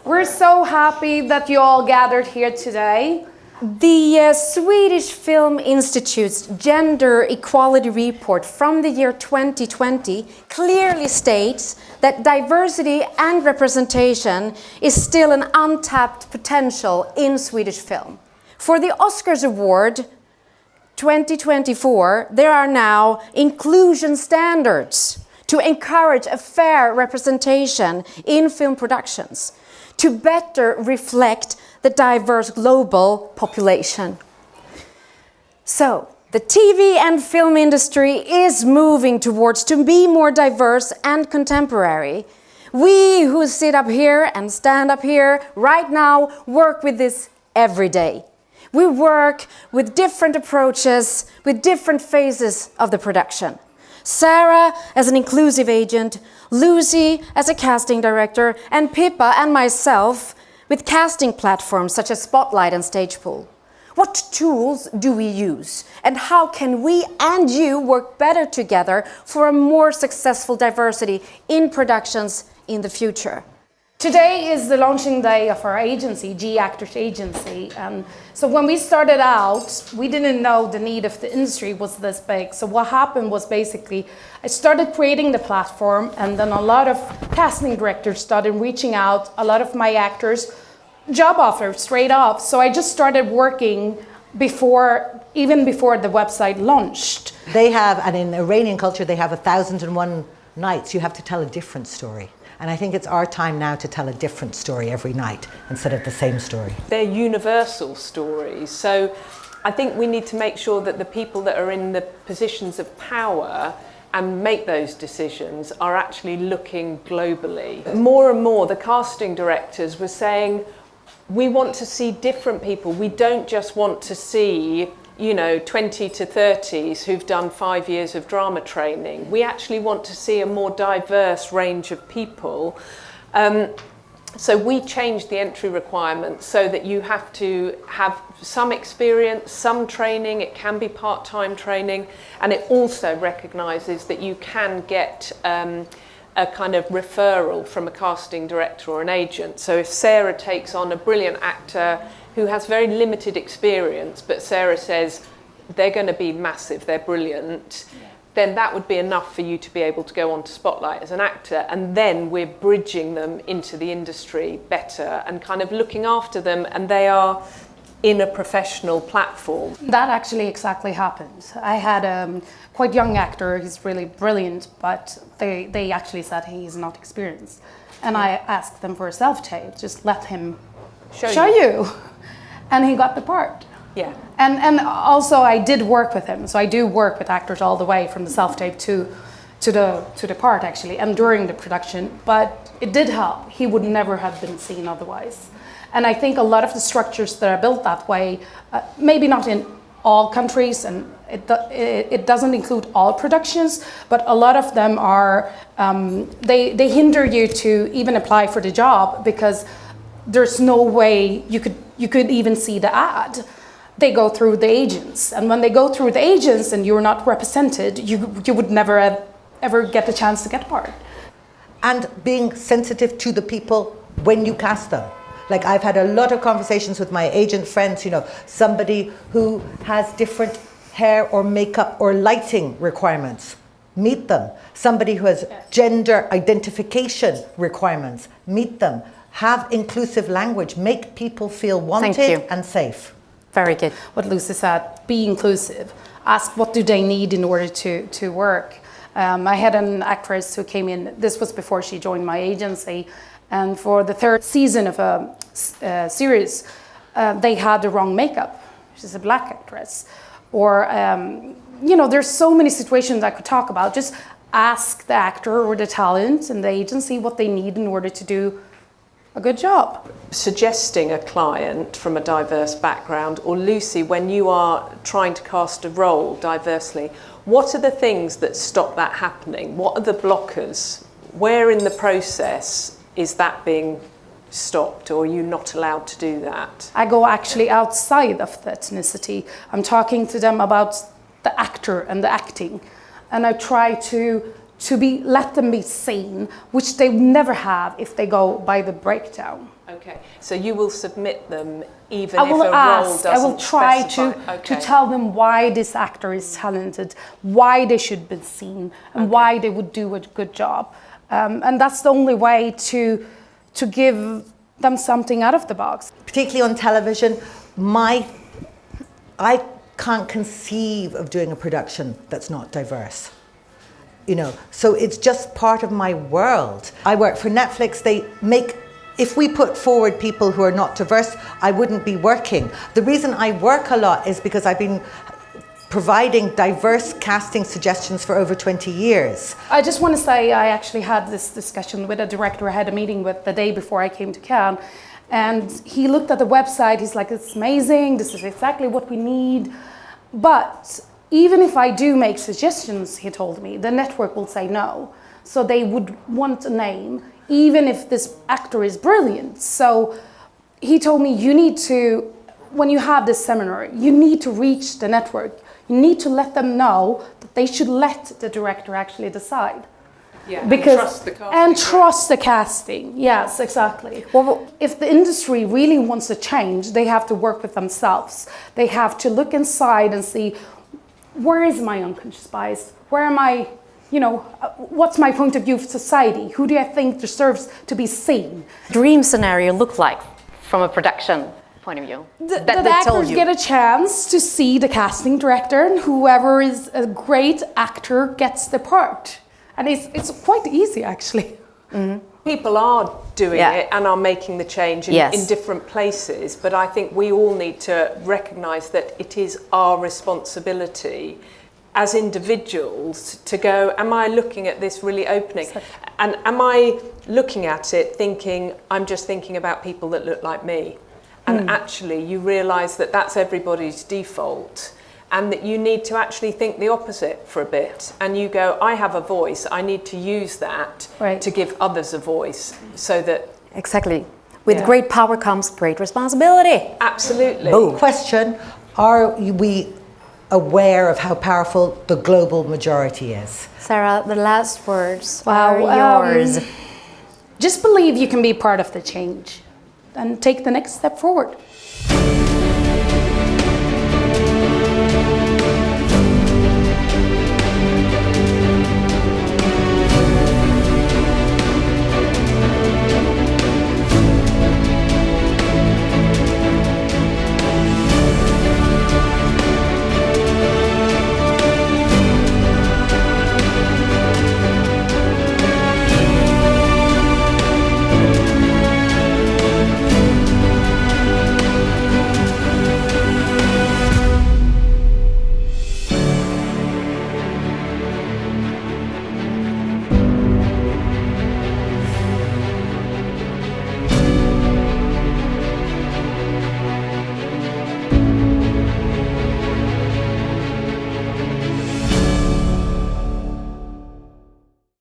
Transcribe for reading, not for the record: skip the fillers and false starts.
We're so happy that you all gathered here today. The Swedish Film Institute's Gender Equality Report from the year 2020 clearly states that diversity and representation is still an untapped potential in Swedish film. For the Oscars Award 2024, there are now inclusion standards to encourage a fair representation in film productions, to better reflect the diverse global population. So, the TV and film industry is moving towards to be more diverse and contemporary. We who sit up here and stand up here right now work with this every day. We work with different approaches, with different phases of the production. Sara as an inclusive agent, Luci as a casting director, and Pippa and myself with casting platforms such as Spotlight and StagePool. What tools do we use? And how can we and you work better together for a more successful diversity in productions in the future? Today is the launching day of our agency, G Actors Agency. So when we started out, we didn't know the need of the industry was this big. So what happened was basically, I started creating the platform, and then a lot of casting directors started reaching out, a lot of my actors, job offers straight off. So I just started working even before the website launched. They have, and in Iranian culture, they have 1,001 nights. You have to tell a different story. And I think it's our time now to tell a different story every night instead of the same story. They're universal stories. So I think we need to make sure that the people that are in the positions of power and make those decisions are actually looking globally. More and more, the casting directors were saying, we want to see different people. We don't just want to see 20 to 30s who've done 5 years of drama training. We actually want to see a more diverse range of people. So we changed the entry requirements so that you have to have some experience, some training. It can be part-time training, and it also recognises that you can get a kind of referral from a casting director or an agent. So if Sara takes on a brilliant actor who has very limited experience, but Sara says they're going to be massive, they're brilliant, then that would be enough for you to be able to go on to Spotlight as an actor, and then we're bridging them into the industry better and kind of looking after them, and they are in a professional platform. That actually exactly happened. I had a quite young actor, he's really brilliant, but they actually said he's not experienced. And I asked them for a self-tape, just let him show you. And he got the part. Yeah. And also I did work with him. So I do work with actors all the way from the self-tape to the part actually, and during the production. But it did help. He would never have been seen otherwise. And I think a lot of the structures that are built that way, maybe not in all countries, and it doesn't include all productions, but a lot of them are, they hinder you to even apply for the job because there's no way you could even see the ad. They go through the agents, and when they go through the agents and you're not represented, you would never ever get the chance to get a part. And being sensitive to the people when you cast them. Like I've had a lot of conversations with my agent friends, somebody who has different hair or makeup or lighting requirements, meet them. Somebody who has gender identification requirements, meet them. Have inclusive language, make people feel wanted and safe. Very good. What Luci said, be inclusive. Ask what do they need in order to work. I had an actress who came in, this was before she joined my agency, and for the third season of a series, they had the wrong makeup. She's a black actress. Or, there's so many situations I could talk about. Just ask the actor or the talent and the agency what they need in order to do a good job. Suggesting a client from a diverse background, or Luci, when you are trying to cast a role diversely, what are the things that stop that happening? What are the blockers? Where in the process is that being stopped, or are you not allowed to do that? I go actually outside of the ethnicity. I'm talking to them about the actor and the acting, and I try to let them be seen, which they never have if they go by the breakdown. Okay, so you will submit them even I if will a role ask, doesn't I will try specify. to tell them why this actor is talented, why they should be seen, and why they would do a good job. And that's the only way to give them something out of the box. Particularly on television, I can't conceive of doing a production that's not diverse. You know, so it's just part of my world. I work for Netflix. If we put forward people who are not diverse, I wouldn't be working. The reason I work a lot is because I've been providing diverse casting suggestions for over 20 years. I just want to say I actually had this discussion with a director I had a meeting with the day before I came to Cannes, and he looked at the website, he's like, it's amazing, this is exactly what we need. But even if I do make suggestions, he told me, the network will say no. So they would want a name, even if this actor is brilliant. So he told me, you need to, when you have this seminar, you need to reach the network. You need to let them know that they should let the director actually decide. Yeah, Because, and trust the casting. trust the casting. Yes, exactly. Well, if the industry really wants to change, they have to work with themselves. They have to look inside and see, where is my unconscious bias? Where am I, what's my point of view of society? Who do I think deserves to be seen? Dream scenario look like from a production point of view? The actors get a chance to see the casting director, and whoever is a great actor gets the part. And it's quite easy, actually. Mm-hmm. People are doing it and are making the change in different places, but I think we all need to recognise that it is our responsibility as individuals to go, am I looking at this really opening? And am I looking at it thinking, I'm just thinking about people that look like me? And actually you realise that that's everybody's default, and that you need to actually think the opposite for a bit. And you go, I have a voice, I need to use that to give others a voice, so that... Exactly. With great power comes great responsibility. Absolutely. Oh. Question, are we aware of how powerful the global majority is? Sarah, the last words are yours. Just believe you can be part of the change and take the next step forward.